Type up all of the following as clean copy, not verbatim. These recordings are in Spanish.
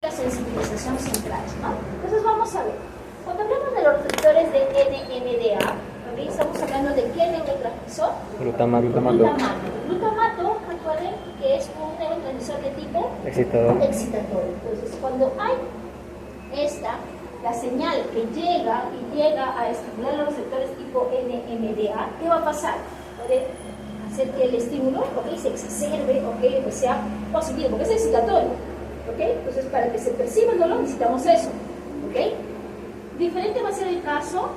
la sensibilización central, ¿no? Entonces vamos a ver. Cuando hablamos de los receptores de NMDA, ¿okay? Estamos hablando de qué neurotransmisor. Glutamato. Glutamato, recuerden que es un neurotransmisor de tipo excitatorio. Entonces, cuando hay la señal que llega a estimular los receptores tipo NMDA, ¿qué va a pasar? Puede hacer que el estímulo, ¿okay? Se exacerbe, ¿okay? Que sea positivo, porque es excitatorio, ¿okay? Entonces, para que se perciba el dolor necesitamos eso, ¿okay? Diferente va a ser el caso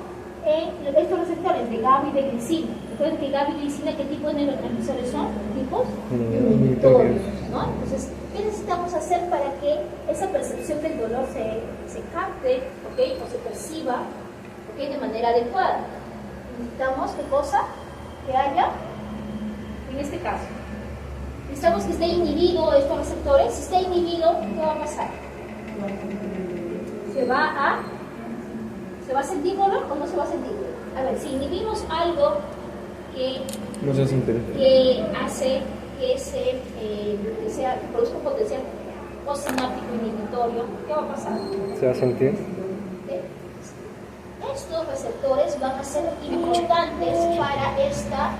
en estos receptores de GABA y de glicina. Recuerden que GABA y glicina, ¿qué tipo de neurotransmisores son? Tipos inhibitorios, ¿no? Entonces, ¿qué necesitamos hacer para que esa percepción del dolor se capte, ¿okay? O se perciba, ¿okay? De manera adecuada? Necesitamos, ¿qué cosa? Que haya, en este caso, necesitamos que esté inhibido estos receptores. Si está inhibido, ¿qué va a pasar? Se va a sentir dolor o no se va a sentir dolor. A ver, si inhibimos algo que hace que que produzca un potencial postsináptico inhibitorio, ¿qué va a pasar? Se va a sentir. ¿Okay? Estos receptores van a ser importantes para esta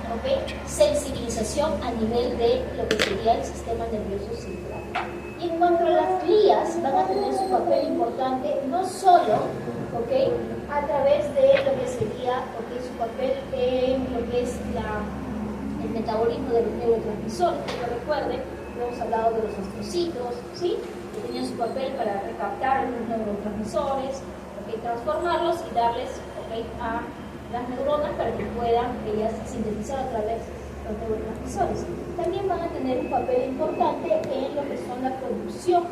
sensibilización a nivel de lo que sería el sistema nervioso central. Y en cuanto a las glías, van a tener su papel importante no solo a través de lo que sería su papel en lo que es el metabolismo de los neurotransmisores. Pero recuerden, hemos hablado de los astrocitos, ¿sí? Que tenían su papel para recaptar los neurotransmisores, transformarlos y darles a las neuronas para que puedan ellas sintetizar a través de los neurotransmisores. También van a tener un papel importante en lo que son la producción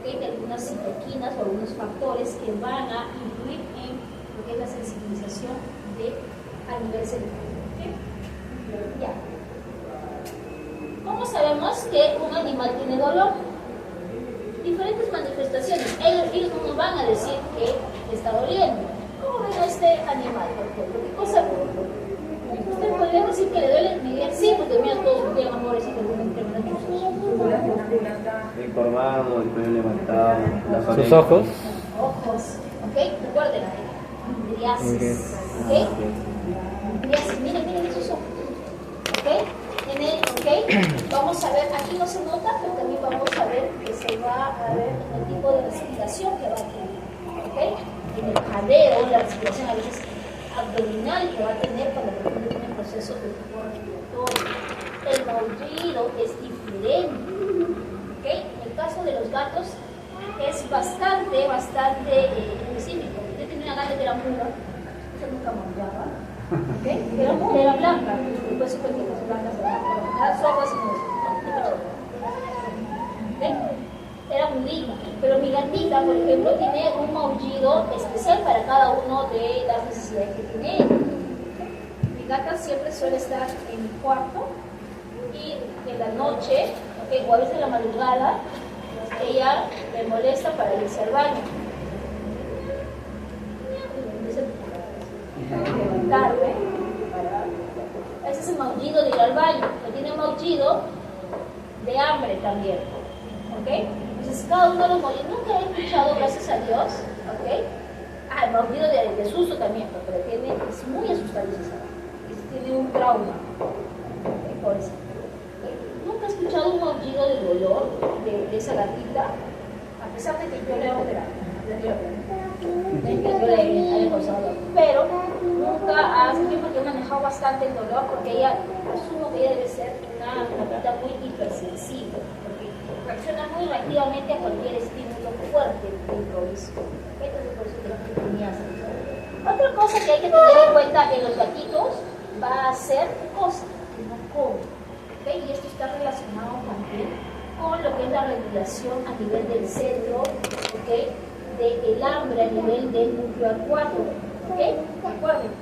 de algunas citoquinas o algunos factores que van a influir en lo que es la sensibilización a nivel cerebral. Ya. ¿Cómo sabemos que un animal tiene dolor? Diferentes manifestaciones. Ellos no nos van a decir que está doliendo. ¿Cómo ven a este animal, por ejemplo? ¿Qué cosa? Usted podría decir que le duele. Me dirían, sí, porque mira, todos tienen amores y alguna enfermedad. Encorvado, el cuello levantado, sus ojos. Recuerden, miriasis, miriasis, miren esos ojos, vamos a ver, aquí no se nota, pero también vamos a ver que se va a ver el tipo de respiración que va a tener, en el jadeo, la respiración a veces abdominal que va a tener cuando tiene procesos de tipo respiratorio. El maullido es diferente. En el caso de los gatos es bastante específico. Yo tenía una gata que era muda, esa nunca maullaba, era blanca, después supe que las blancas eran sordas y era mudita, pero mi gatita, por ejemplo, tiene un maullido especial para cada uno de las necesidades que tiene ella. Mi gata siempre suele estar en mi cuarto y en la noche, o a veces en la madrugada, ella me molesta para irse al baño. Levantarme. Ese es el maullido de ir al baño. Pero tiene maullido de hambre también. Entonces, cada uno de los maullidos, nunca he escuchado, gracias a Dios, el maullido de susto también, pero es muy asustadizo, tiene un trauma. Por eso. Nunca he escuchado un maullido de dolor de esa gatita, a pesar de que yo le hago terapia, yo le he causado, pero nunca hace tiempo que he manejado bastante el dolor, porque ella, asumo que ella debe ser una gatita muy hipersensible, porque reacciona muy reactivamente a cualquier estímulo fuerte de improviso. Entonces, por eso creo que tenía sentido. Otra cosa que hay que tener en cuenta en los gatitos va a ser cosa que no comen. Y esto está relacionado también con lo que es la regulación a nivel del cerebro, del hambre a nivel del núcleo acuático. Recuerden,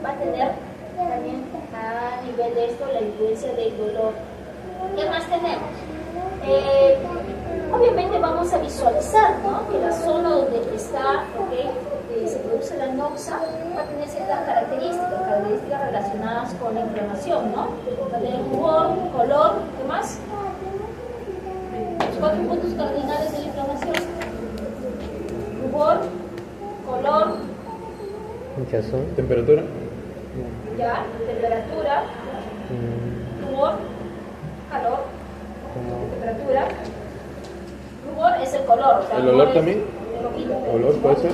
va a tener también a nivel de esto la influencia del dolor. ¿Qué más tenemos? Obviamente vamos a visualizar, ¿no?, que la zona donde está, se produce la noxa, va a tener ciertas características relacionadas con la inflamación, ¿no? Va a tener rubor, color, ¿qué más? Los 4 puntos cardinales de la inflamación. Hinchazón. Temperatura. Ya, temperatura, rubor, calor, temperatura. Rubor es el color. O sea, ¿El olor es también? rojito, pero ¿Olor puede ser?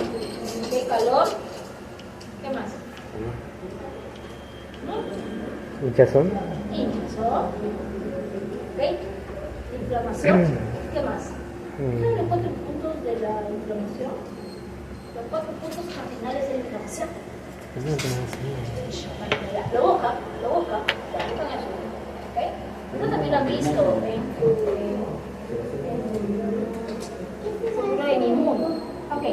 ¿Qué calor? ¿Qué más? Hinchazón. Hinchazón. ¿Ok? Inflamación. ¿Qué más? ¿Saben los 4 puntos de la inflamación? Los 4 puntos cardinales de la inflamación. Lo busca, ya buscan eso. ¿Ok? Esto también lo han visto en inmuno. Ok.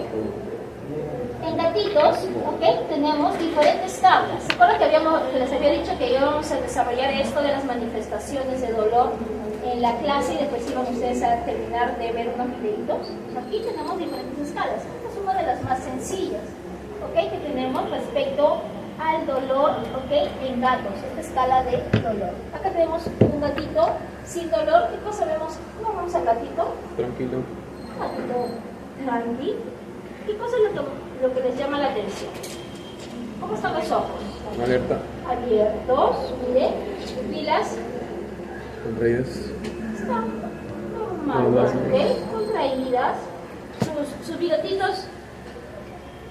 En gatitos, ok, tenemos diferentes tablas. ¿Se acuerdan que les había dicho que íbamos a desarrollar esto de las manifestaciones de dolor en la clase y después iban ustedes a terminar de ver unos videitos? Aquí tenemos diferentes escalas. Esta es una de las más sencillas, ok, que tenemos respecto al dolor, ok, en gatos. Esta escala de dolor. Acá tenemos un gatito sin dolor. ¿Qué cosa vemos? ¿Cómo vemos al gatito? Tranquilo. Un gatito tranqui. ¿Qué cosa es lo que les llama la atención? ¿Cómo están los ojos? Alerta. Abiertos, miren, pupilas Contraídas. están normales, ¿ok? Contraídas, sus bigotitos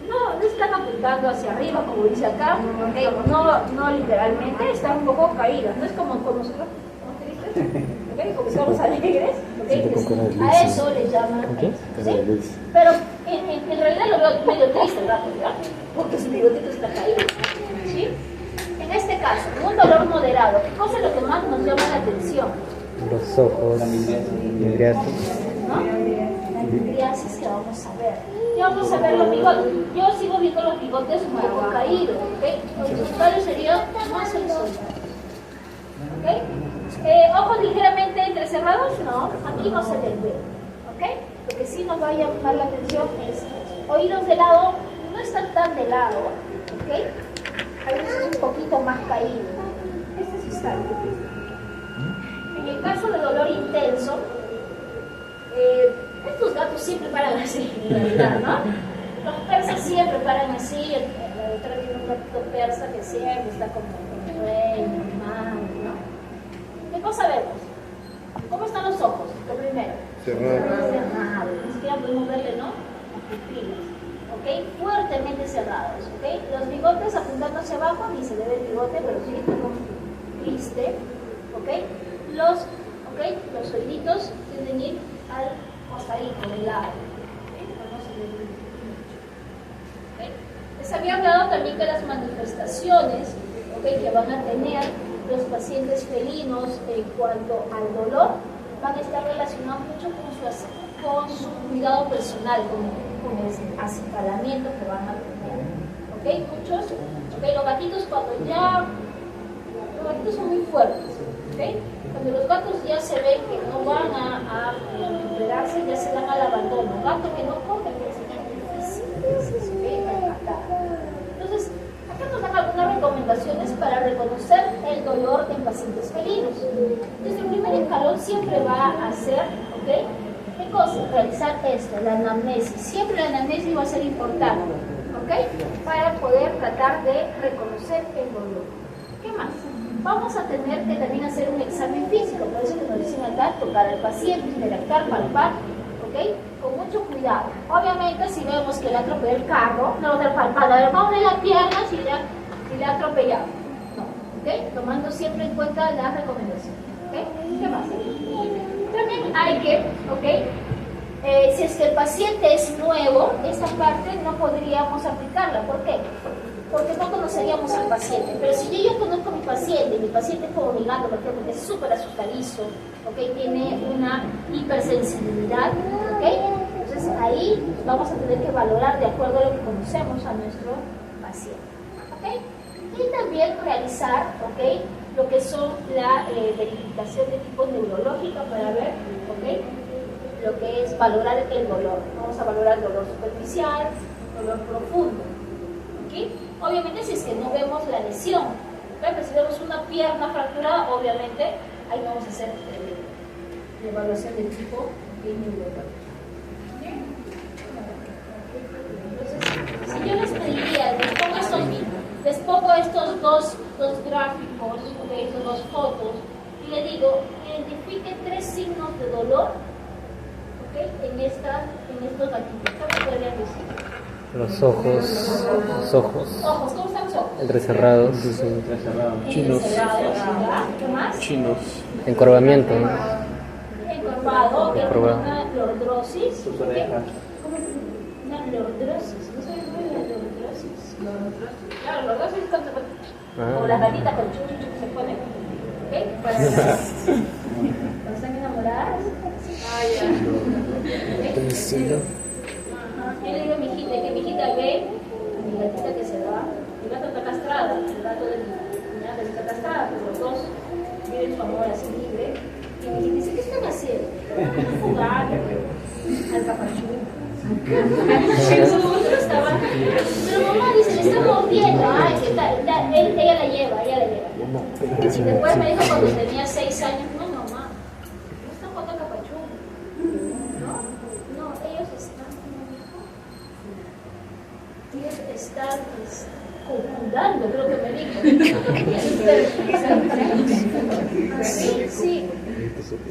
no están apuntando hacia arriba, como dice acá, ¿ok? No literalmente, están un poco caídos, no es como nosotros, ¿cómo te dices? ¿Ok? Como estamos alegres, ¿ok? A eso le llaman, ¿sí? Pero en realidad lo veo medio triste el gato, ¿verdad? Porque su bigotito está caído, ¿sí? En este caso, un dolor moderado, ¿qué cosa es lo que más nos llama la atención? Los ojos. Midriasis. ¿No? La midriasis que vamos a ver. Y vamos a ver los bigotes. Yo sigo viendo los bigotes un poco caídos, ¿ok? Los contrarios serían más horizontal. ¿Ok? Ojos ligeramente entrecerrados, no, aquí no se les ve, ¿ok? Lo que sí nos va a llamar la atención es oídos de lado, no están tan de lado, ¿ok? A veces un poquito más caído. Este sí está bien. En el caso de dolor intenso, estos gatos siempre paran así, en realidad, ¿no? Los persas siempre paran así, la doctora tiene un gatito persa que siempre está como rey, normal, ¿no? ¿Qué cosa vemos? ¿Cómo están los ojos? Lo primero. Cerrado. Cerrados. Ni siquiera podemos verle, ¿no? Las pupilas. ¿Ok? Fuertemente cerrados. ¿Ok? Los bigotes apuntando hacia abajo, ni se le ve el bigote, pero sí está como triste. ¿Ok? Los oíditos tienden a ir al costadito, del lado. ¿Ok? Les había hablado también de las manifestaciones, ¿ok?, que van a tener los pacientes felinos en cuanto al dolor, van a estar relacionados mucho con su cuidado personal, con el acicalamiento que van a tener. ¿Ok? Muchos, ¿ok? Los gatitos los gatitos son muy fuertes, ¿ok? Cuando los gatos ya se ven que no van a recuperarse, ya se dan al abandono. Gato que no come, que es difícil, ¿ok? Entonces, acá nos dan algunas recomendaciones para reconocer el dolor en pacientes felinos. Nuestro primer escalón siempre va a ser, ¿ok?, ¿qué cosa? Realizar esto, la anamnesis. Siempre la anamnesis va a ser importante, ¿ok?, para poder tratar de reconocer el dolor. ¿Qué más? Vamos a tener que también hacer un examen físico, por eso que nos dicen acá, tocar al paciente, interactuar, palpar, ¿ok?, con mucho cuidado. Obviamente, si vemos que le atropelló el carro, no lo está palpando, a ver, vamos a ver la pierna si le ha atropellado. No, ¿ok? Tomando siempre en cuenta las recomendaciones, ¿ok? ¿Qué más? También hay que, ¿ok?, si es que el paciente es nuevo, esta parte no podríamos aplicarla. ¿Por qué? Porque no conoceríamos al paciente. Pero si yo ya conozco a mi paciente es como mi gato, por ejemplo, que es súper asustadizo, ¿ok?, tiene una hipersensibilidad, ¿ok?, entonces ahí vamos a tener que valorar de acuerdo a lo que conocemos a nuestro paciente, ¿ok? Y también realizar, ¿ok?, lo que son la verificación de tipo neurológica para ver, ¿ok?, lo que es valorar el dolor. Vamos a valorar dolor superficial, dolor profundo, ¿ok? Obviamente si es que no vemos la lesión, ¿okay? Si vemos una pierna fracturada, obviamente ahí vamos a hacer la evaluación del tipo neurológico. Entonces, si yo les pediría, les pongo estos fotos y le digo, identifique 3 signos de dolor, ¿ok? En estos gatitos. ¿Qué me podrían decir? Los ojos. Ojos, ¿cómo están los ojos? Entrecerrados. Chinos. Entrecerrados, ¿ya? ¿Qué más? Chinos. Encorvamiento, ¿no? Encorvado, que es Encorvado. una lordrosis. Sus orejas. ¿Cómo? Una lordrosis. ¿No sabes lo que es la lordrosis? Claro, lordrosis es cuando como las gatitas con chuchu que se ponen. ¿Ok? Cuando están enamoradas. Yo le digo a mi hijita que mi hijita ve a mi gatita que se va. Mi gato está castrada, el gato de mi cuñada está castrada, pero los dos viven su amor así libre. Y mi hijita dice, ¿qué están haciendo? Jugando al capachú. Pero otro estaba, pero mamá dice, le está mordiendo. Ay, que ella la lleva. Y si después me dijo cuando tenía 6 años, no mamá, no están jugando al capachú. No, ellos están, ellos están copulando, creo que me dijo.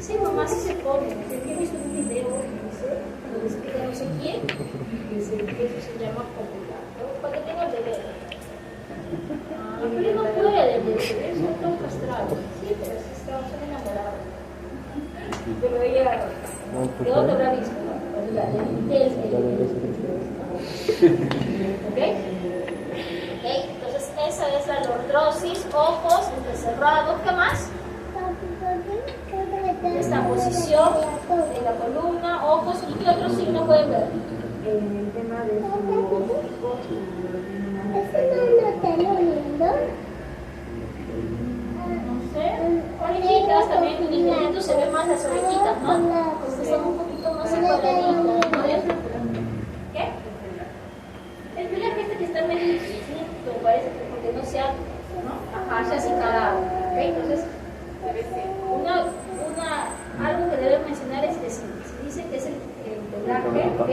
Sí, mamá, sí se come. Dice, ¿qué he visto un video? Dice, donde explica no sé quién. Dice, que eso se llama copular. Para que tenga el bebé. Pero no puede, dice, son todos castrados. Sí, pero sí son enamorados. Pero ella, ¿de dónde habrá visto? ¿Ok? Entonces esa es la lordrosis, ojos entrecerrados. ¿Qué más? Esta posición de la columna, ojos. ¿Y qué otros signos pueden ver? El tema de su No sé. Orejitas también, con el dedito se ven más las orejitas, ¿no? Porque son un poquito más separaditas, ¿no? ¿Qué? El pelaje este que está medio chiquito, parece que porque no se ha, ¿no? Ajá, se ha secado. ¿Ok? Entonces, algo que deben mencionar es que si dice que es el pelaje, ¿ok?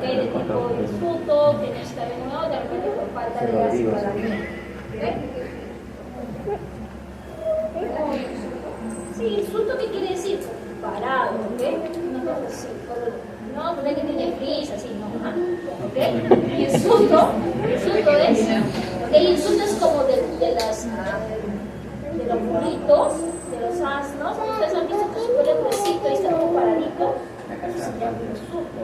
De tipo hirsuto, que no está bien nuevo, de repente por falta de ácido para mí. Sí, hirsuto, ¿qué quiere decir? Parado, ¿ok? Una cosa así, no, no es que tiene frizz, así, no, ¿ok? Hirsuto es, el hirsuto es como de los burritos, de los asnos. Ustedes han visto que su pelo es gruesito y está como paradito. Eso se llama hirsuto.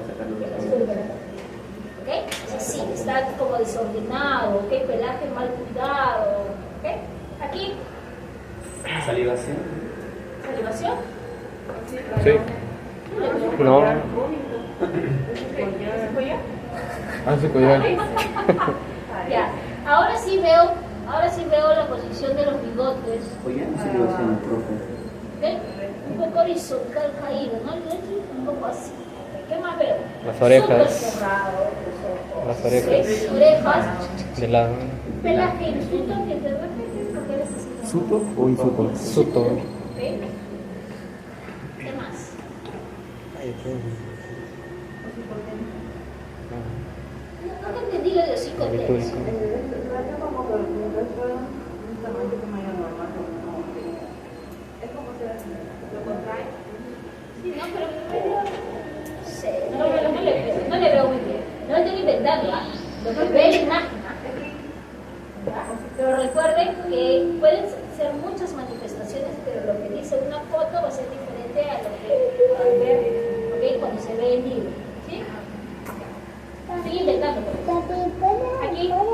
¿Ok? Es así, está como desordenado, ¿ok? Pelaje mal cuidado, ¿ok? Aquí, Salivación. salivación. Sí. No. Hace collar. Ya, ahora sí veo la posición de los bigotes. Oye, salivación, profe. ¿Ok? Un poco horizontal caído, ¿no? Un poco así. ¿Qué más veo? Las orejas. Súper cerrado, los ojos. Las orejas. ¿Ok? Orejas. De lado. Pelaje hirsuto, que te repente porque eres así. ¿Suto o insuto? Suto. ¿Ok? ¿Qué más? No te entendí lo de hocico tenso. Sí, no, pero no sé, no le veo muy bien. No estoy inventando, ¿ah? Lo que ve es imagen, ¿ah? Pero recuerden que pueden ser muchas manifestaciones, pero lo que dice una foto va a ser diferente a lo que van a ver, ¿ok? Cuando se ve en vivo, ¿sí? Estoy inventando. Aquí, ¿cómo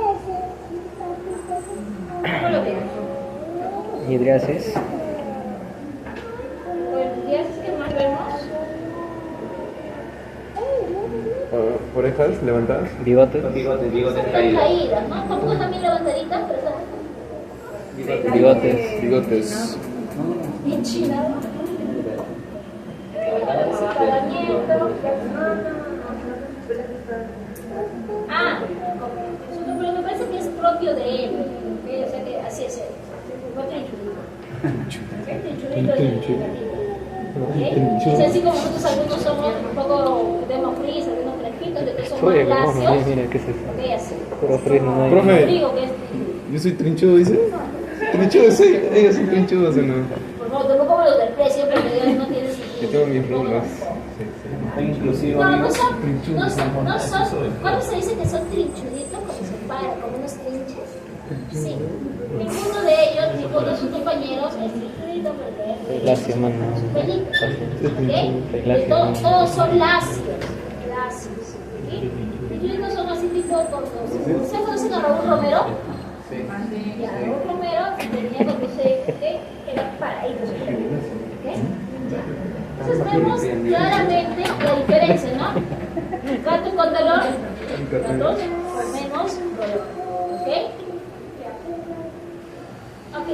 lo ven? Hidriasis. Pues, ¿ya es que más vemos? Orejas levantadas. Bigotes. Bigotes Están caídos. caídas, ¿no? Tampoco también levantaditas, pero están Bigotes. Bigotes. bien chinas, ¿no? Separamiento. Pero me parece que es propio de él, ¿ok? O sea que así es él. No trinchurito. ¿Ok? Es así como nosotros algunos somos un poco, tenemos frizz, algunos fresquitos, de que somos más Oye, lacios. mira, ¿qué es eso? Ok, así. Puro frizz, no hay. Profe. Rodrigo, que es Yo soy trinchudo, dice. Trinchudos, sí, ellos son trinchudos, ¿o no? Por favor, tampoco me lo desprecio porque Dios no tiene Yo sentido. tengo mis rumbas. Sí, Tan inclusivo, No, no amigos. son, ¿cuándo se dice que son trinchuditos? Cuando se paran, como unos trinches. Sí. Ninguno de ellos, ninguno de sus compañeros es trinchudito porque es Lacio, mano. pelito. ¿Ok? Lacio. Todos son lacios. Lacios. ¿Ok? Trinchuditos son así tipo cortos. ¿Ustedes conocen a Raúl Romero? Ya, Raúl Romero tenía cuando era paradito. ¿Ok? Entonces vemos claramente la diferencia, ¿no? Gato con dolor, gatos con menos dolor. ¿Ok? Ok.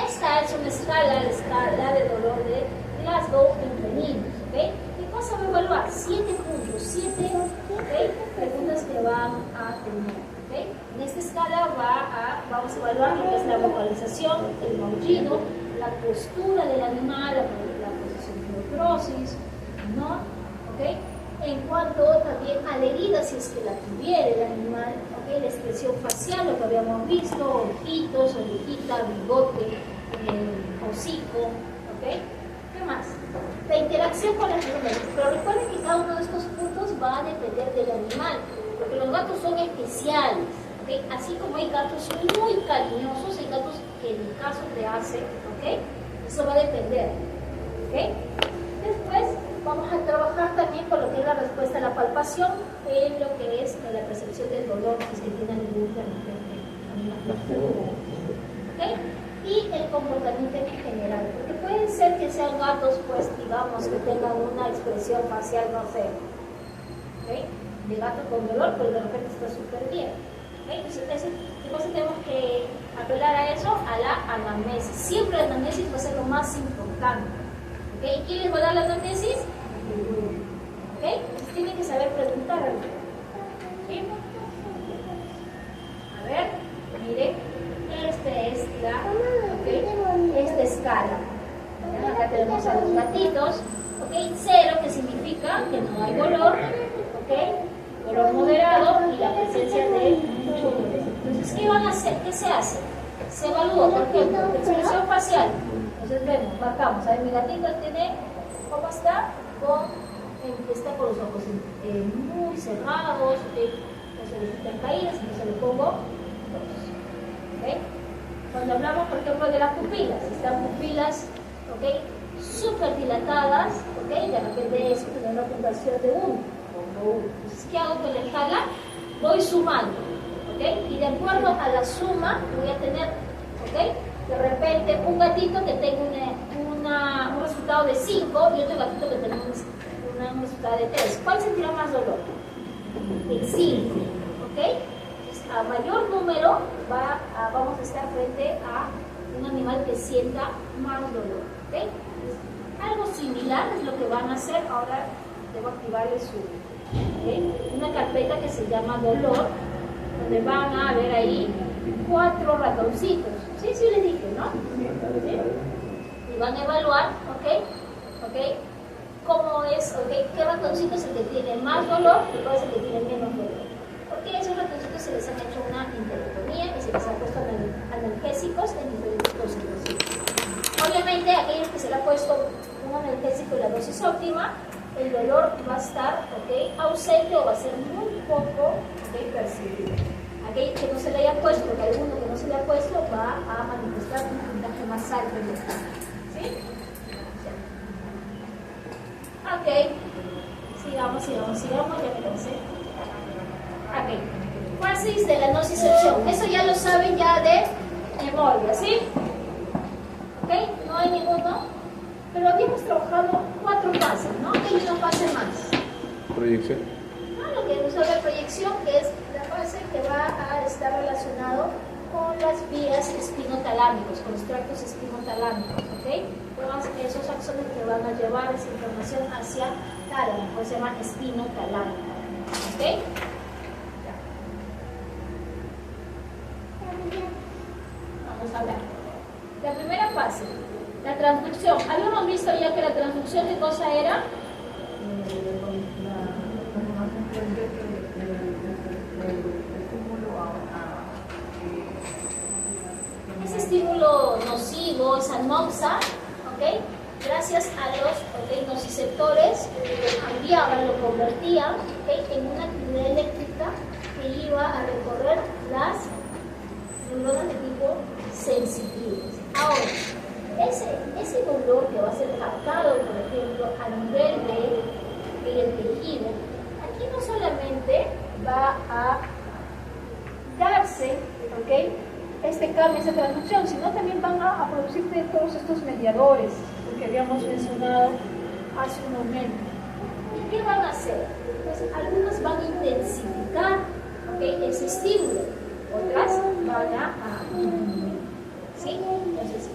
Esta es una escala, la escala de dolor de Glasgow en felinos. ¿Ok? ¿Qué cosa va a evaluar? 7 puntos, 7 preguntas que van a tener. ¿Ok? En esta escala vamos a evaluar lo que es la vocalización, el maullido, la postura del animal, la posición de necrosis, ¿no? ¿Ok? En cuanto también a la herida, si es que la tuviera el animal, ¿ok? La expresión facial, lo que habíamos visto, ojitos, orejita, bigote, hocico, ¿ok? ¿Qué más? La interacción con las personas. Pero recuerden que cada uno de estos puntos va a depender del animal, porque los gatos son especiales, ¿ok? Así como hay gatos muy cariñosos, hay gatos que en el caso te hacen, ¿ok? Eso va a depender, ¿ok? Después vamos a trabajar también con lo que es la respuesta a la palpación, en lo que es la percepción del dolor, si es que tiene algún ¿ok? Y el comportamiento en general, porque pueden ser que sean gatos, pues digamos, que tengan una expresión facial, no sé, ¿ok? De gato con dolor, pero de repente está súper bien. ¿Okay? Entonces tenemos que apelar a eso, a la anamnesis. Siempre la anamnesis va a ser lo más importante. ¿Okay? ¿Quién les va a dar la anamnesis? ¿Okay? Entonces tienen que saber preguntar. ¿Okay? A ver, miren, esta es esta escala. ¿Okay? Acá tenemos a los gatitos. ¿Okay? 0, que significa que no hay dolor. ¿Okay? Dolor moderado y la presencia de tumores. Entonces, ¿qué van a hacer? ¿Qué se hace? Se evalúa, por ejemplo, la expresión facial. Entonces vemos, marcamos, a ver, mi gatito tiene, ¿cómo está? Está con los ojos muy cerrados, las orejitas caídas, entonces le pongo 2. ¿Okay? Cuando hablamos, por ejemplo, de las pupilas, están pupilas, ¿okay? Súper dilatadas, ¿okay? De repente eso tiene una puntuación de 1. Entonces, ¿qué hago con la escala? Voy sumando, ¿ok? Y de acuerdo a la suma voy a tener, ¿ok? De repente un gatito que tenga un resultado de 5 y otro gatito que tenga un resultado de 3. ¿Cuál sentirá más dolor? El 5, ¿ok? Entonces, a mayor número vamos a estar frente a un animal que sienta más dolor, ¿ok? Entonces, algo similar es lo que van a hacer ahora. Debo activarle una carpeta que se llama dolor, donde van a ver ahí 4 ratoncitos. Sí, les dije, ¿no? ¿Sí? Y van a evaluar, ¿ok? ¿Cómo es, qué ratoncito es el que tiene más dolor y cuál es el que tiene menos dolor? Porque a esos ratoncitos se les ha hecho una interectomía y se les ha puesto analgésicos en diferentes dosis. Obviamente, aquellos que se le ha puesto un analgésico y la dosis óptima, el dolor va a estar, ausente o va a ser muy poco, percibido. Aquel que no se le haya puesto, porque alguno que no se le ha puesto va a manifestar un puntaje más alto en el estado. ¿Sí? Ok. Sigamos, ya me cansé. Ok. Fases de la nocicepción. Eso ya lo saben ya de memoria, ¿sí? Ok, no hay ninguno. Pero habíamos trabajado 4 fases, ¿no? Hay una fase más. Proyección. Lo que nos habla de proyección, que es la fase que va a estar relacionado con las vías espinotalámicos, con los tractos espinotalámicos, ¿ok? Todos esos axones que van a llevar esa información hacia tálamo, pues se llama espinotalámico, ¿ok? Vamos a ver. La primera fase, la transducción. Habíamos visto ya que la transducción, ¿qué cosa era? activó esa noxa, ¿ok? Gracias a los nociceptores, cambiaban, lo convertían, ¿ok?, en una actividad eléctrica que iba a recorrer las neuronas de tipo sensitivas. Ahora, ese dolor que va a ser captado, por ejemplo, a nivel del tejido, aquí no solamente va a darse, ¿ok?, este cambio, esta transducción, sino también van a producirse todos estos mediadores que habíamos mencionado hace un momento. ¿Y qué van a hacer? Pues algunas van a intensificar, ¿ok?, ese estímulo, otras van a disminuir, ¿sí? Entonces,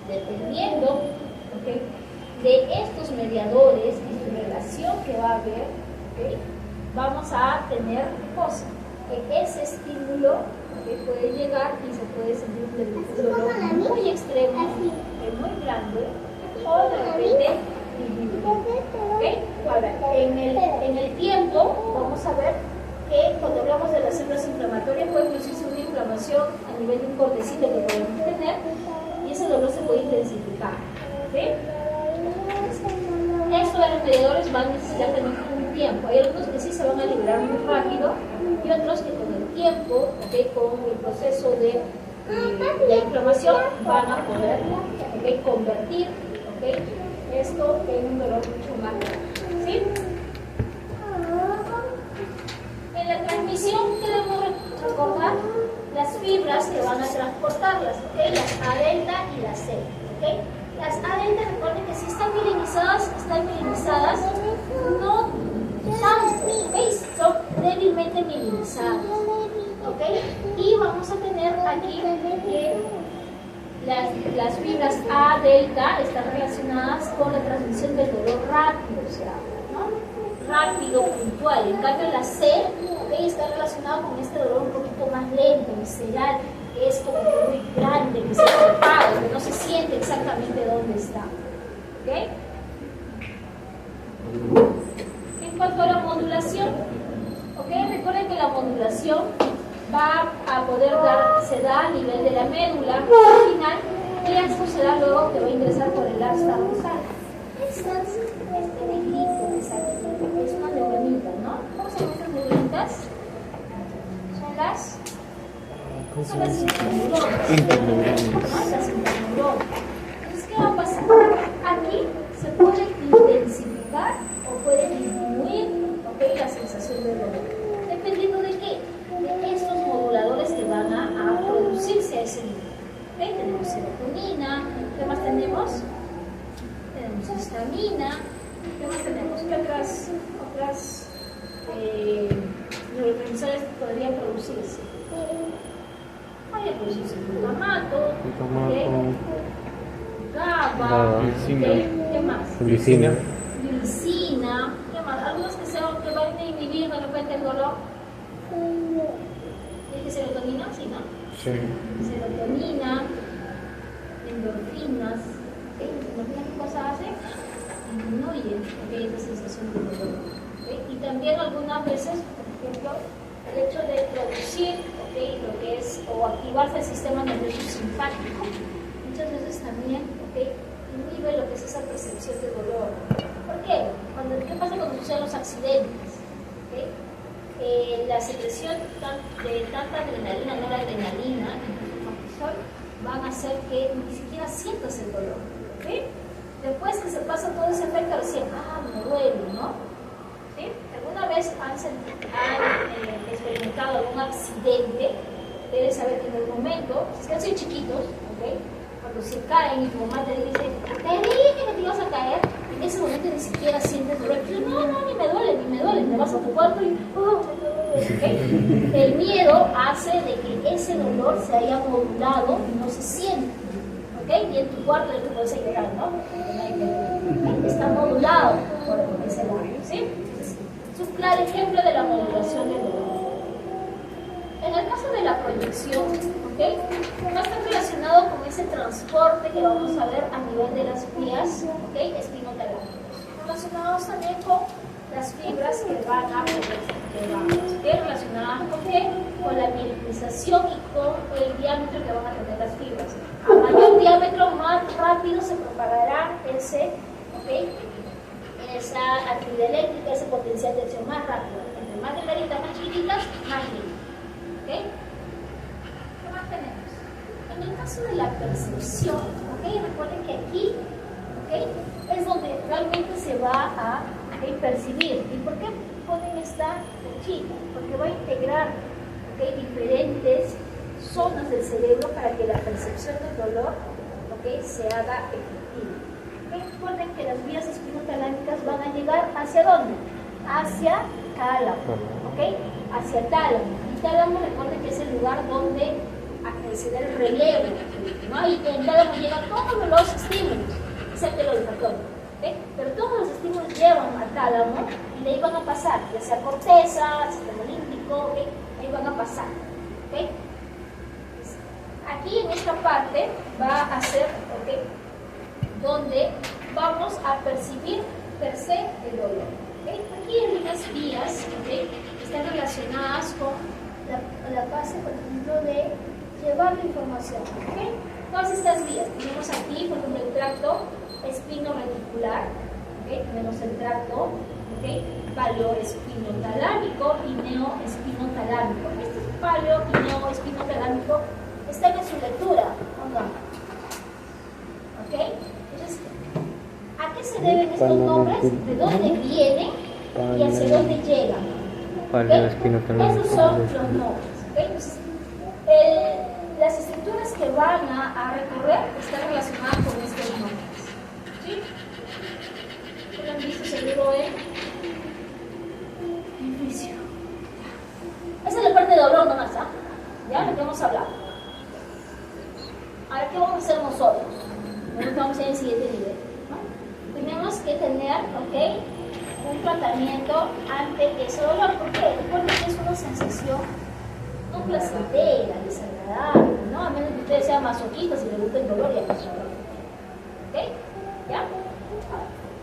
dependiendo, ¿ok?, de estos mediadores y su relación que va a haber, ¿ok?, vamos a tener cosas. Que ese estímulo puede llegar y se puede sentir un dolor muy extremo, muy grande, o de repente disminuye. Ahora, en el tiempo vamos a ver que cuando hablamos de las células inflamatorias puede producirse una inflamación a nivel de un cortecito que podemos tener y ese dolor se puede intensificar. Estos de los mediadores van a necesitar también un tiempo. Hay algunos que sí se van a liberar muy rápido y otros que con el tiempo, con el proceso de la inflamación, van a poder convertir esto en un dolor mucho más grande. ¿Sí? En la transmisión debemos recordar las fibras que van a transportarlas, las A delta y las C. Las A delta, recuerden que si están mielinizadas, no tanto, ¿veis? Son débilmente mielinizadas, y vamos a tener aquí que las fibras A delta están relacionadas con la transmisión del dolor rápido, o sea, ¿no?, rápido, puntual. En cambio la C está relacionada con este dolor un poquito más lento, visceral, que es como que muy grande, que se propaga, que no se siente exactamente dónde está. En cuanto a la modulación, recuerden que la modulación va a poder se da a nivel de la médula final, y esto se da luego que va a ingresar por el asta dorsal. Este negrito que está aquí es una neuronita, ¿no? ¿Cómo se llaman estas neuronitas? Son las interneuronas. Las interneuronas. Entonces, ¿qué va a pasar? Aquí se puede intensificar o puede disminuir la sensación de dolor, dependiendo de qué, de estos moduladores que van a producirse a ese nivel. Tenemos serotonina, ¿qué más tenemos? Tenemos histamina, ¿qué más tenemos? ¿Qué otras neurotransmisores podrían producirse? Podría producirse glutamato, GABA, ¿qué más? Glicina. Glicina, ¿qué más? Algunos que van a inhibir de repente el dolor. ¿Dije serotonina? Sí, ¿no? Sí. Serotonina, endorfinas. ¿Endorfinas qué cosa hacen? Disminuyen esa sensación de dolor. Y también algunas veces, por ejemplo, el hecho de producir lo que es o activarse el sistema nervioso simpático, muchas veces también inhibe lo que es esa percepción de dolor. ¿Por qué? ¿Qué pasa cuando suceden los accidentes? La secreción de tanta adrenalina, noradrenalina, y cortisol, van a hacer que ni siquiera sientas el dolor. Después que se pasa todo ese efecto, recién, me duele, ¿no? ¿Alguna vez han experimentado algún accidente? Deben saber que en el momento, si han sido chiquitos, cuando se caen y tu mamá te dice, te dije que te ibas a caer, en ese momento ni siquiera sientes dolor. No, ni me duele, te vas a tu cuarto y me duele. El miedo hace de que ese dolor se haya modulado y no se siente. Y en tu cuarto tú puedes llorar, ¿no? Está modulado por ese dolor. Es un claro ejemplo de la modulación del dolor. En el caso de la proyección, va a estar relacionado con ese transporte que vamos a ver a nivel de las vías espinotalámicas, relacionados también con las fibras que van a relacionadas con la mielinización y con el diámetro que van a tener las fibras. A mayor diámetro, más rápido se propagará ese, esa actividad eléctrica, ese potencial de tensión más rápido. Entre más delgaditas, más chiquititas, más limpio. ¿Qué más tenemos? En el caso de la percepción, recuerden que aquí es donde realmente se va a percibir. ¿Y por qué ponen esta flechita? Porque va a integrar diferentes zonas del cerebro para que la percepción del dolor se haga efectiva. Recuerden que las vías espinotalámicas van a llegar ¿hacia dónde? Hacia tálamo, hacia tálamo. Y tálamo, recuerden que es el lugar donde se da el relevo, ¿no? Y en tálamo llegan todos los estímulos, excepto el olfatorio, pero todos los estímulos llevan a tálamo y de ahí van a pasar, ya sea corteza, sistema límbico, ahí van a pasar. Aquí en esta parte va a ser donde vamos a percibir per se el dolor. Aquí hay unas vías que están relacionadas con la fase, por ejemplo, de llevar la información. Todas estas vías tenemos aquí, por ejemplo, el tracto espino-reticular, tenemos el tracto paleo-espinotalámico y neo-espinotalámico. Este paleo y neo-espinotalámico están en su lectura, Entonces, ¿a qué se deben estos nombres? ¿De dónde vienen y hacia dónde llegan? Esos son los nombres. Entonces, las estructuras que van a recorrer están relacionadas con estos nombres. ¿Sí? ¿Lo han visto seguro en juicio? Esa es la parte de dolor nomás, ¿ya? Lo que hemos hablado. Ahora, ¿qué vamos a hacer nosotros? Vamos a ir al siguiente nivel, ¿no? Tenemos que tener, un tratamiento ante ese dolor. ¿Por qué? Recuerden que es una sensación no placentera, desagradable, ¿no? A menos que ustedes sean masoquistas y les guste el dolor y el dolor. ¿Ya?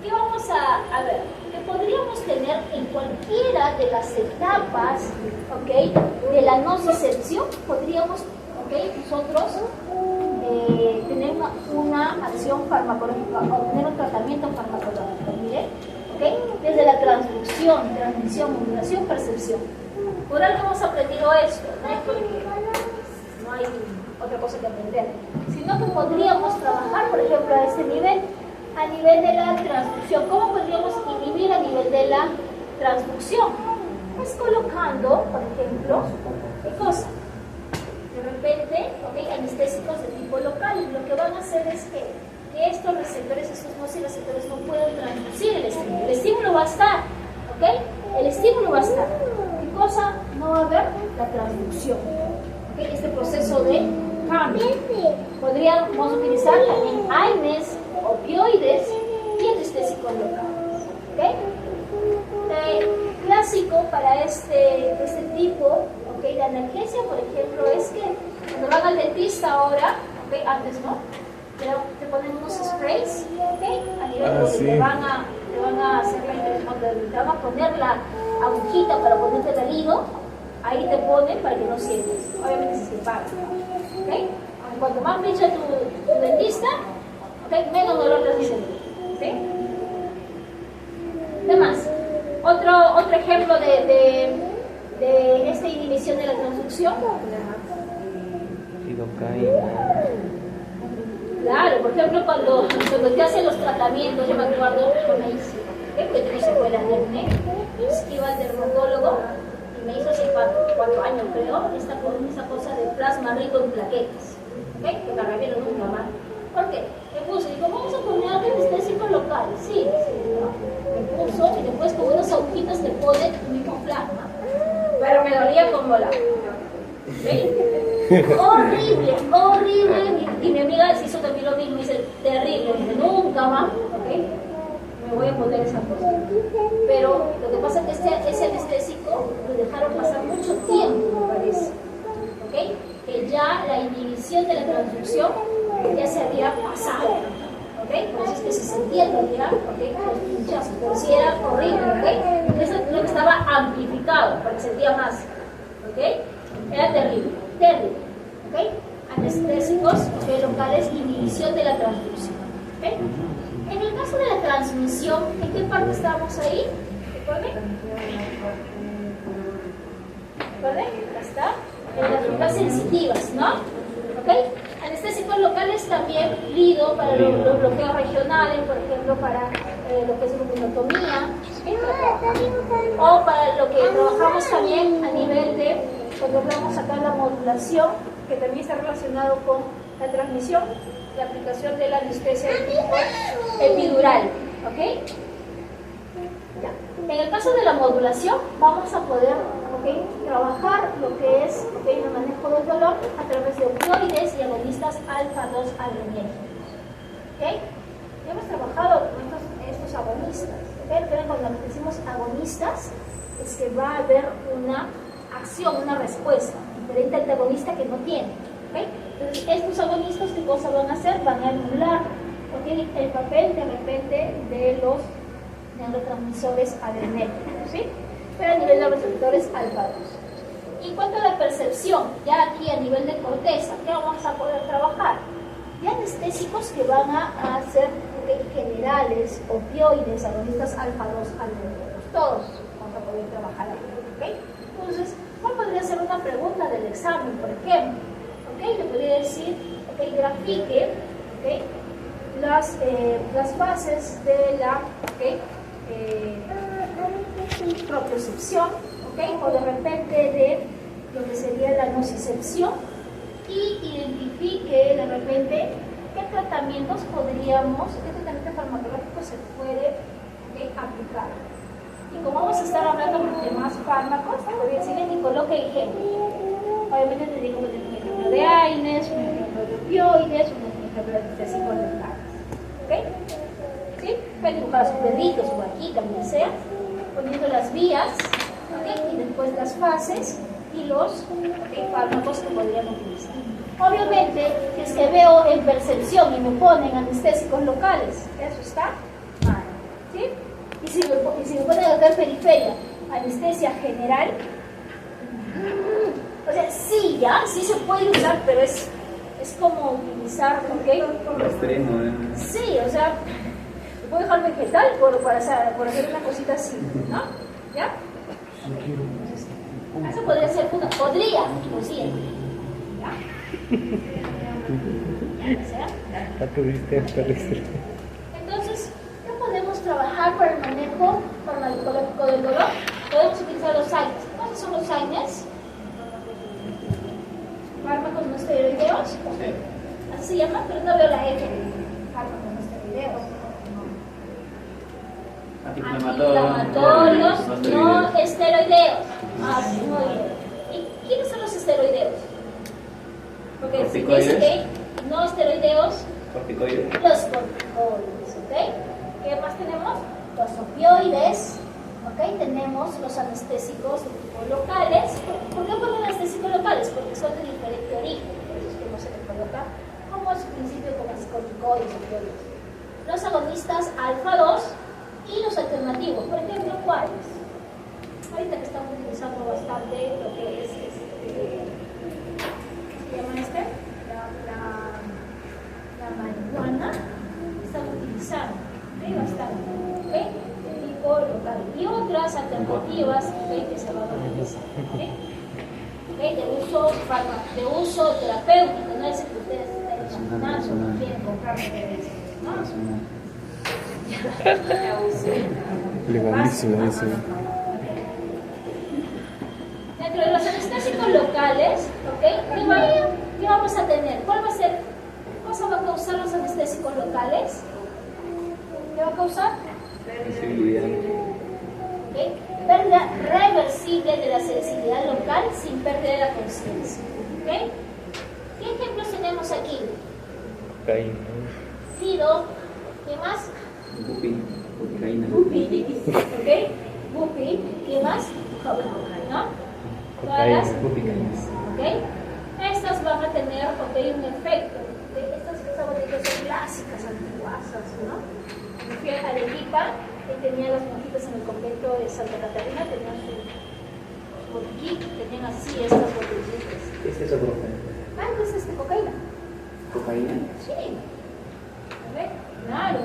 ¿Qué vamos a ver? Que podríamos tener en cualquiera de las etapas, de la nocicepción, podríamos, nosotros tener una acción farmacológica o tener un tratamiento farmacológico. Miren, desde la transmisión, modulación, percepción. Por algo hemos aprendido esto, no es porque no hay otra cosa que aprender, sino que podríamos trabajar, por ejemplo, a este nivel, a nivel de la transducción. ¿Cómo podríamos inhibir a nivel de la transducción? Pues colocando, por ejemplo, ¿qué cosa? De repente, anestésicos de tipo local, y lo que van a hacer es que estos receptores, estos nociceptores no pueden transducir el estímulo. El estímulo va a estar, el estímulo va a estar. ¿Qué cosa? No va a haber la transducción. Este proceso de cambio. Podríamos utilizar también AINES, opioides y anestésicos locales. Clásico para este tipo de analgesia, por ejemplo, es que cuando van al dentista ahora, antes no, pero te ponen unos sprays, a nivel donde te van a hacer la intervención, te van a poner la agujita para ponerte el hilo, ahí te ponen para que no sientes, obviamente se paga. Cuanto más pincha tu dentista, menos dolor te hace sentir. Además, otro ejemplo de esta inhibición de la transducción. Claro, por ejemplo, cuando te hacen los tratamientos, yo me acuerdo con la ICI, porque tengo secuelas de acné, iba al dermatólogo y me hizo hace 4 años, creo, esa cosa de plasma rico en plaquetas, que me refiero nunca más. ¿Por qué? Me puso, digo, vamos a poner anestésicos locales, sí, ¿no? Me puso y después con unas agujitas te ponen el mismo plasma, pero me dolía como la... horrible, y mi amiga se hizo también lo mismo, dice, terrible, dice, nunca más, me voy a poner esa cosa. Pero lo que pasa es que ese anestésico lo dejaron pasar mucho tiempo, me parece, que ya la inhibición de la transducción ya se había pasado, por eso es que se sentía el dolor, los pinchazos, pero sí era horrible, eso es lo que estaba amplificado, para que sentía más, era terrible, anestésicos locales, inhibición de la transducción. ¿Okay? En el caso de la transmisión, ¿en qué parte estábamos ahí? ¿Recuerden? ¿Recuerden? Acá está. En las rutas sensitivas, ¿no? ¿Ok? Anestésicos locales también, Lido para los bloqueos regionales, por ejemplo, para lo que es rugotomía, o para lo que trabajamos también a nivel de, cuando hablamos acá de la modulación, que también está relacionado con la transmisión, la aplicación de la anestesia de tipo epidural. ¿Ok? Ya. En el caso de la modulación, vamos a poder trabajar lo que es el manejo del dolor a través de opioides y agonistas alfa-2 adrenérgicos. ¿Okay? Hemos trabajado con estos agonistas. ¿Okay? Pero cuando decimos agonistas, es que va a haber una acción, una respuesta diferente al agonista que no tiene. ¿Okay? Entonces, estos agonistas, ¿qué cosa van a hacer? Van a anular el papel de repente de los neurotransmisores adrenérgicos, ¿sí? Pero a nivel de receptores alfa-2. Y en cuanto a la percepción, ya aquí a nivel de corteza, ¿qué vamos a poder trabajar? Ya anestésicos que van a ser generales, opioides, agonistas alfa-2 adrenérgicos. Todos vamos a poder trabajar aquí, ¿ok? Entonces, ¿cuál podría ser una pregunta del examen, por ejemplo? ¿Ok? Le podría decir, ¿ok? Grafique, ¿ok? Las fases de la propiocepción, ¿ok? O de repente de lo que sería la nocicepción, y identifique de repente qué tratamientos qué tratamiento farmacológico se puede aplicar. Y como vamos a estar hablando de más fármacos, podría decirle que coloque ejemplos. Obviamente tendría que tener un ejemplo de AINES, un ejemplo de opioides, un ejemplo de anestésicos locales. ¿Ok? ¿Sí? Pueden dibujar sus perritos o aquí, también sea, poniendo las vías, ¿ok? Y después las fases y los fármacos que podrían utilizar. Obviamente, si es que veo en percepción y me ponen anestésicos locales, eso está mal. ¿Sí? Y si me ponen acá en periferia, anestesia general, o sea, sí, ya, sí se puede usar, pero es como utilizar, ¿ok? Extremo, ¿eh? Sí, o sea, puedo dejar vegetal por hacer una cosita así, ¿no? ¿Ya? Eso podría ser una, podría, inclusive. ¿Ya? O sea, entonces, ¿qué podemos trabajar para el manejo farmacológico del dolor? Podemos utilizar los AINES. ¿Cuáles son los AINES? Fármacos no esteroideos. Así se llama, pero no veo la F. Fármacos no esteroideos. Antiinflamatorios no esteroideos. Muy bien. ¿Y quiénes son los esteroideos? Porque si dice que no esteroideos, Corticoides. los corticoides, ¿ok? ¿Qué más tenemos? Los opioides, ¿ok? Tenemos los anestésicos de tipo locales. ¿Por qué ponen anestésicos locales? Porque son de diferente origen, por eso es que no se les coloca como en su principio como los corticoides, opioides. Los agonistas alfa-2 y los alternativos, por ejemplo, ¿cuáles? Ahorita que estamos utilizando bastante lo que es ¿qué se llama este? La marihuana, estamos utilizando, ¿ok? Bastante, ¿ok? De tipo local. Y otras alternativas, ¿ok? Que se van a utilizar, ¿ok? ¿Ok? De uso terapéutico, no es que ustedes estén imaginando, no quieren comprar eso, ¿no? Legalísimo eso. Dentro de los anestésicos locales, ¿ok? ¿Qué vamos a tener? ¿Cuál va a ser? ¿Qué cosa va a causar los anestésicos locales? ¿Qué va a causar? Sensibilidad. ¿Ok? Pérdida reversible de la sensibilidad local sin perder la conciencia. ¿Ok? ¿Qué ejemplos tenemos aquí? Lido. ¿Qué más? Bupi. Cocaína. Bupi. ¿Ok? Bupi. ¿Qué más? ¿No? Todas las Bupicaínas. ¿ok? Estas van a tener un efecto. Estas sabotitas son clásicas, antiguasas, ¿no? Me fui a Arequipa y tenía las monjitas en el convento de Santa Catarina, tenían su botiquín, tenían así estas botellitas. ¿Qué es eso, profe? Ah, ¿qué es cocaína? Cocaína. Sí. A ver, claro.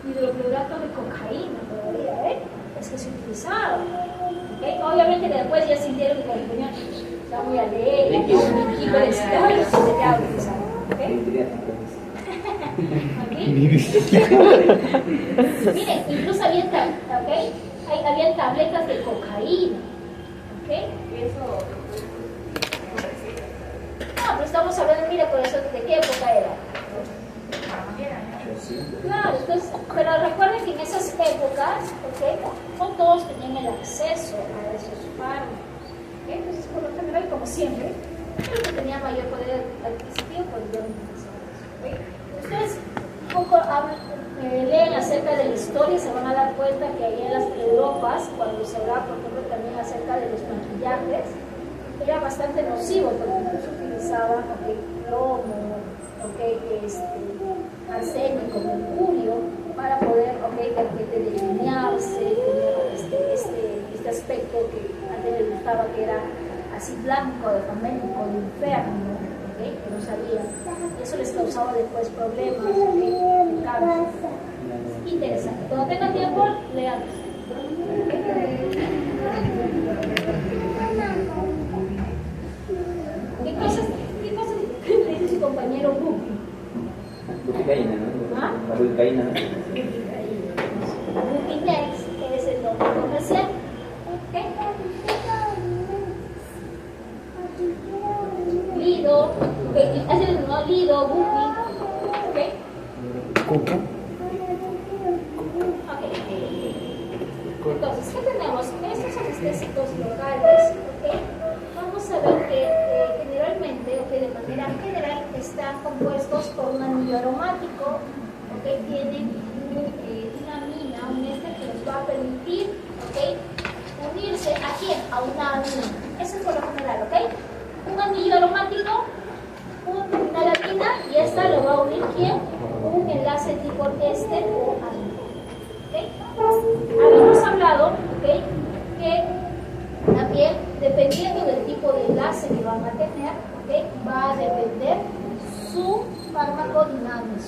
Hidroclorato de cocaína todavía, es que se utilizaba. ¿Okay? Obviamente que después ya sintieron que el coño está muy alegre, Líquido. hiperestable, se te queda utilizando. ¿Okay? Aquí. Miren, incluso había, había tabletas de cocaína. ¿Ok? Eso. No, pero estamos hablando, mira, por eso, ¿de qué época era? Claro, entonces, pero recuerden que en esas épocas, ¿ok? No todos tenían el acceso a esos fármacos. ¿Ok? Entonces, por lo general, como siempre, el que tenía mayor poder adquisitivo podía utilizar eso. ¿Ok? Ustedes un poco leen acerca de la historia y se van a dar cuenta que ahí en las Europas, cuando se hablaba, por ejemplo, también acerca de los maquillajes, era bastante nocivo porque incluso utilizaban plomo, arsénico, mercurio, para poder de repente delinearse, tener este aspecto que antes les gustaba, que era así blanco, de famélico, de enfermo, que no sabían. Eso les causaba después problemas, cáncer. Interesante. Cuando tengan tiempo, lean. ¿Qué cosas le dice su compañero Buki? Cocaína, ¿no? ¿Ah? Cocaína, ¿no? Bukinex es el nombre comercial. Lido, no Lido, Buki, ¿ok? Coca. Ok. Entonces, ¿qué tenemos? Estos anestésicos locales, ¿ok? Vamos a ver que generalmente, de manera general, están compuestos por un anillo aromático, ¿ok? Tienen una amina, un éster que nos va a permitir, ¿ok? Unirse a quién? A una amina. Eso es por lo general, ¿ok? Un anillo aromático, una amina, y esta lo va a unir quién? Un enlace tipo éster o amina. ¿Okay? Habíamos hablado, ¿okay?, que también, dependiendo del tipo de enlace que van a tener, ¿okay?, va a depender su farmacodinámica,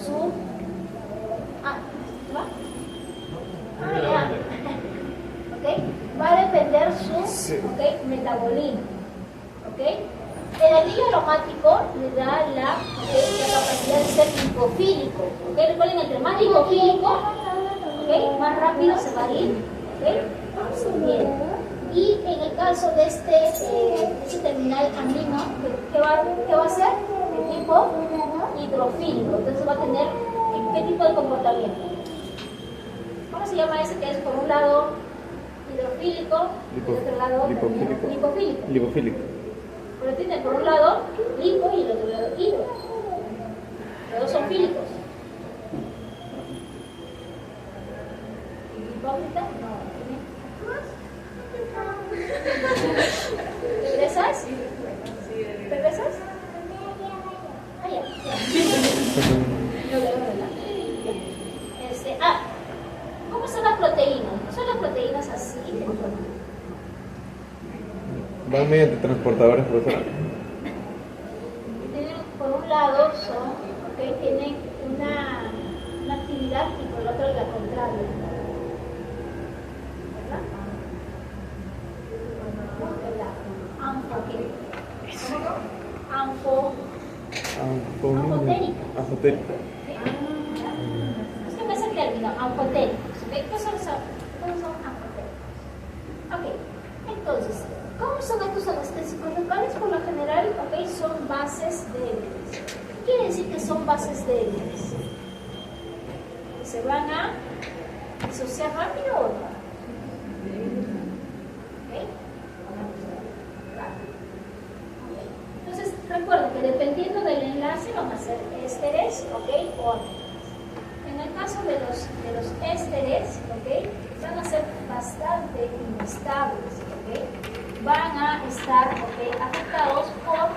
¿okay? Va a depender su metabolismo. ¿Okay? El anillo aromático le da la capacidad de ser lipofílico. ¿Okay? Recuerden, entre más lipofílico, más rápido se va a ir absorbiendo. Y en el caso de este terminal amino, ¿qué va a hacer? De tipo hidrofílico. Entonces va a tener ¿qué tipo de comportamiento? ¿Cómo se llama ese que es por un lado hidrofílico y por otro lado lipofílico? Lipofílico. Pero tiene por un lado lipo y el otro lado hidro. Los dos son fílicos. ¿Hipócrita? No. ¿Regresas? ¿Regresas? Ah, ya. No veo, ¿verdad? ¿Cómo son las proteínas? ¿No son las proteínas así? Van mediante transportadores, profesora. Por un lado tienen una actividad y por el otro la contraria. ¿Verdad? Anfotérica. Anfotérica. Es que me hace el término, anfotéricos. ¿Qué son anfotéricos? Ok, entonces, ¿cómo son estos anestésicos locales? Por lo general, son bases débiles. ¿Qué quiere decir que son bases débiles? ¿Se van a disociar rápido o no? Entonces, recuerden que dependiendo del enlace van a ser ésteres, o aminas. En el caso de los ésteres, van a ser bastante inestables, van a estar afectados por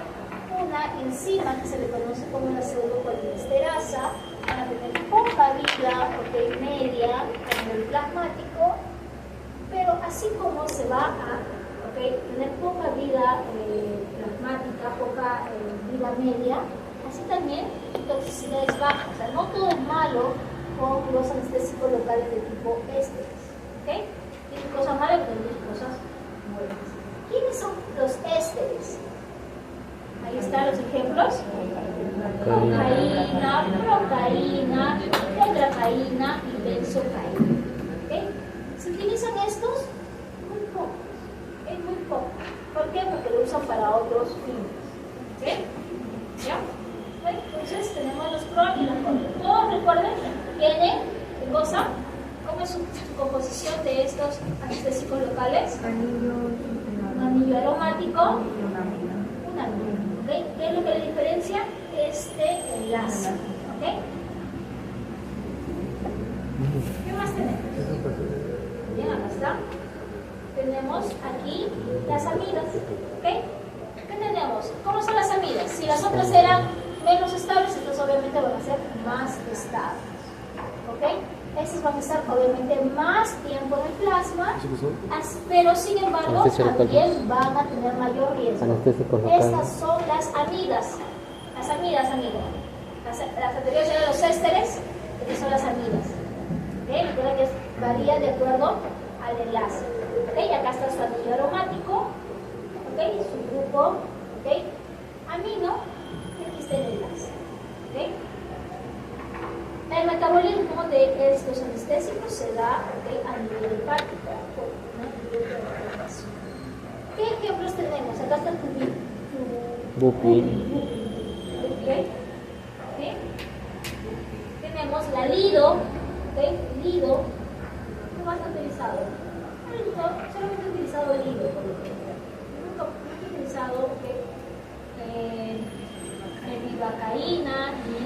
una enzima que se le conoce como la pseudocolinsterasa, van a tener poca vida, media, a nivel plasmático, pero así como se va a ¿ok? Tener poca vida plasmática, poca vida media, así también toxicidades bajas. O sea, no todo es malo con los anestésicos locales de tipo ésteres, ¿ok? Tienen cosas malas, pero también cosas buenas. ¿Quiénes son los ésteres? Ahí están los ejemplos: cocaína, procaína, tetracaína y benzocaína. ¿Okay? ¿Se utilizan estos? Muy poco. Es muy poco. ¿Por qué? Porque lo usan para otros fines. ¿Okay? ¿Ya? Bueno, entonces tenemos los pros y los contras. Todos recuerden, tienen, ¿qué cosa? ¿Cómo es su composición de estos anestésicos locales? Un anillo aromático, un anillo. ¿Okay? ¿Qué es lo que le diferencia? Este enlace. ¿Okay? ¿Qué más tenemos? Bien, acá está. Tenemos aquí las amidas. ¿Okay? ¿Qué tenemos? ¿Cómo son las amidas? Si las otras eran menos estables, entonces obviamente van a ser más estables. ¿Ok? Estas van a estar obviamente más tiempo en el plasma, pero sin embargo también van a tener mayor riesgo. Estas son las amidas. Las amidas, amigos. Las anteriores eran los ésteres, estas son las amidas. ¿Ok? Recuerda que varía de acuerdo al enlace. ¿Ok? Y acá está su anillo aromático. ¿Ok? Su grupo. ¿Ok? Amino. Y aquí está el enlace. ¿Ok? El metabolismo de estos anestésicos se da, ¿okay?, a nivel hepático, ¿Qué ejemplos tenemos? Acá está tu Bupi. ¿Okay? ¿Okay? Tenemos la Lido, ¿okay? Lido, ¿qué más ha utilizado? Solamente he utilizado Lido, por ejemplo. Nunca he utilizado, ¿okay?, Vivacaína ni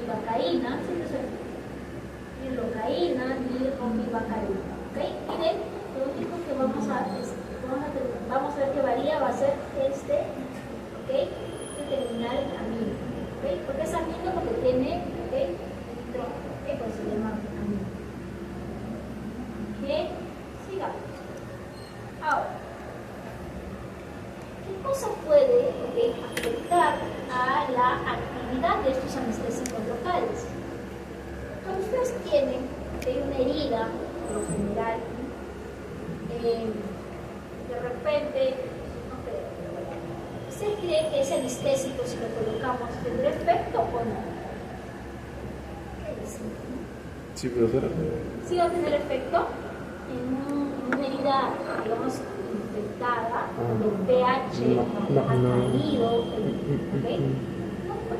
Vivacaína, ni locaína ni romivacaína. ¿Okay? Miren, lo único que vamos a ver que varía va a ser este, ¿okay?, terminal amino. ¿Okay? Porque es amino porque tiene, ¿okay?, nitrógeno, ¿okay?, pues se llama amino. ¿Okay? Sigamos. Ahora, ¿qué cosa puede, ¿okay?, afectar a la actividad de estos anestésicos locales? Cuando ustedes tienen una herida, por lo general, de repente, no creo, ¿usted cree que ese anestésico, si lo colocamos, tendrá efecto o no? ¿Qué dicen? Sí, profesora. Sí va a tener efecto en una herida, digamos, infectada, donde el pH ha caído, ¿ok?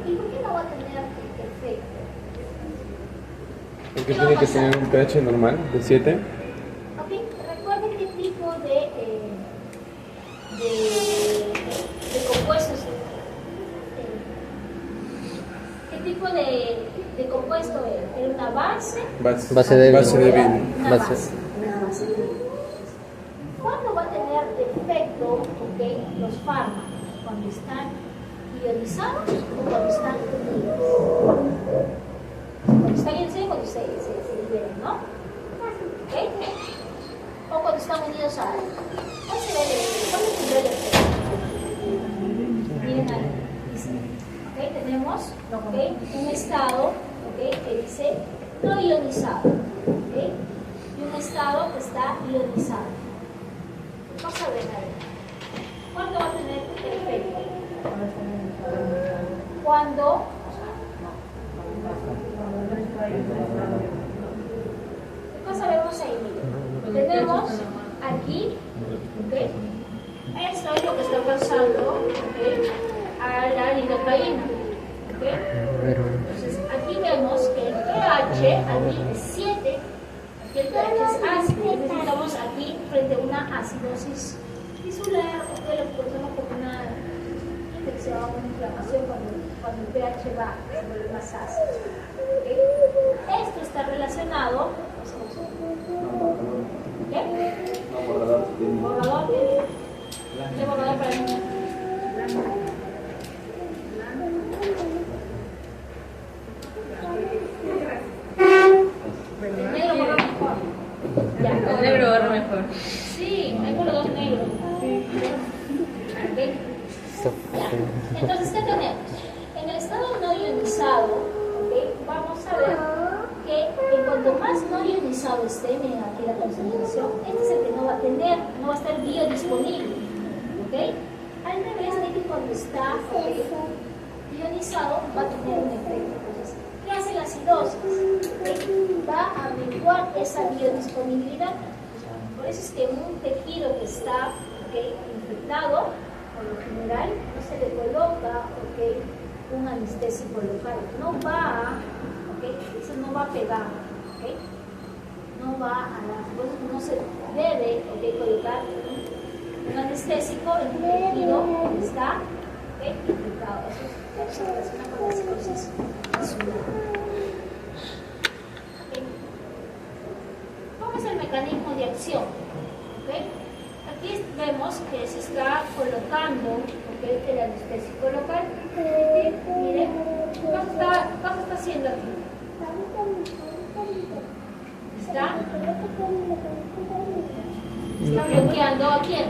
¿Y por qué no va a tener efecto? Porque tiene que tener un pH normal de 7. Ok, recuerden qué tipo de compuestos, qué tipo de compuesto era una base. Base débil. Una base. ¿Cuándo va a tener efecto, okay, los fármacos? ¿Cuando están ionizados o cuando están unidos? Cuando están ionizados, cuando se liberan, ¿no? ¿Okay? O cuando están unidos a algo. ¿Cuál será el efecto? ¿Cuál es el efecto? Miren ahí, dice, ¿okay?, tenemos, ¿okay?, un estado, ¿okay?, que dice no ionizado, ¿okay?, y un estado que está ionizado. Vamos a ver ahí. ¿Cuándo va a tener efecto? Cuando ¿qué cosa vemos ahí? Miren. Tenemos aquí, ¿okay?, esto es lo que está pasando, ¿okay?, a la lidocaína, ¿okay? Entonces aquí vemos que el pH aquí es 7, aquí el pH es ácido, entonces estamos aquí frente a una acidosis tisular, o que lo que conocemos como una infección, una inflamación cuando el pH va, se vuelve más ácido. ¿Okay? Esto está relacionado, ¿qué? Borrador, ¿qué borrador para mí? El negro borra mejor. Ya. El negro borra mejor. Sí, hay borrador negro. Ya. Entonces, ¿qué tenemos? En el estado no ionizado, ¿ok? Vamos a ver que cuanto más no ionizado esté, miren aquí la concentración, este es el que no va a tener, no va a estar biodisponible, ¿ok? Al revés de que cuando está ionizado va a tener un efecto. Entonces, ¿qué hace la acidosis? ¿Ok? Va a menguar esa biodisponibilidad. Por eso es que en un tejido que está infectado, por lo general no se le coloca un anestésico local. No va, eso no va a pegar, no va a dar. Por eso no se debe colocar un anestésico en un tejido que está infectado. Eso se relaciona con la cirrosis celular. ¿Cómo es el mecanismo de acción? Aquí vemos que se está colocando el anestésico local. Miren, ¿qué está haciendo aquí? Está bloqueando ¿a quién?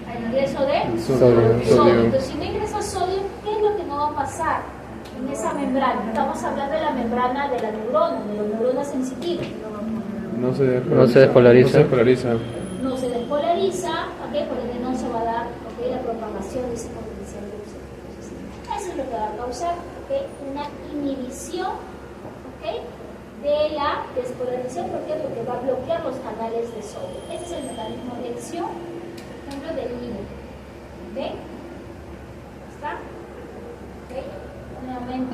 Al ingreso de sodio. Entonces, si no ingresa sodio, ¿qué es lo que no va a pasar en esa membrana? Estamos hablando de la membrana de la neurona, de la neurona sensitiva. No se despolariza. No se despolariza, por ende no se va a dar la propagación de ese potencial de uso. Entonces, eso es lo que va a causar una inhibición de la despolarización. ¿Por qué? Porque va a bloquear los canales de sodio. Ese es el mecanismo de acción, por ejemplo, del hilo. ¿Está? Nuevamente.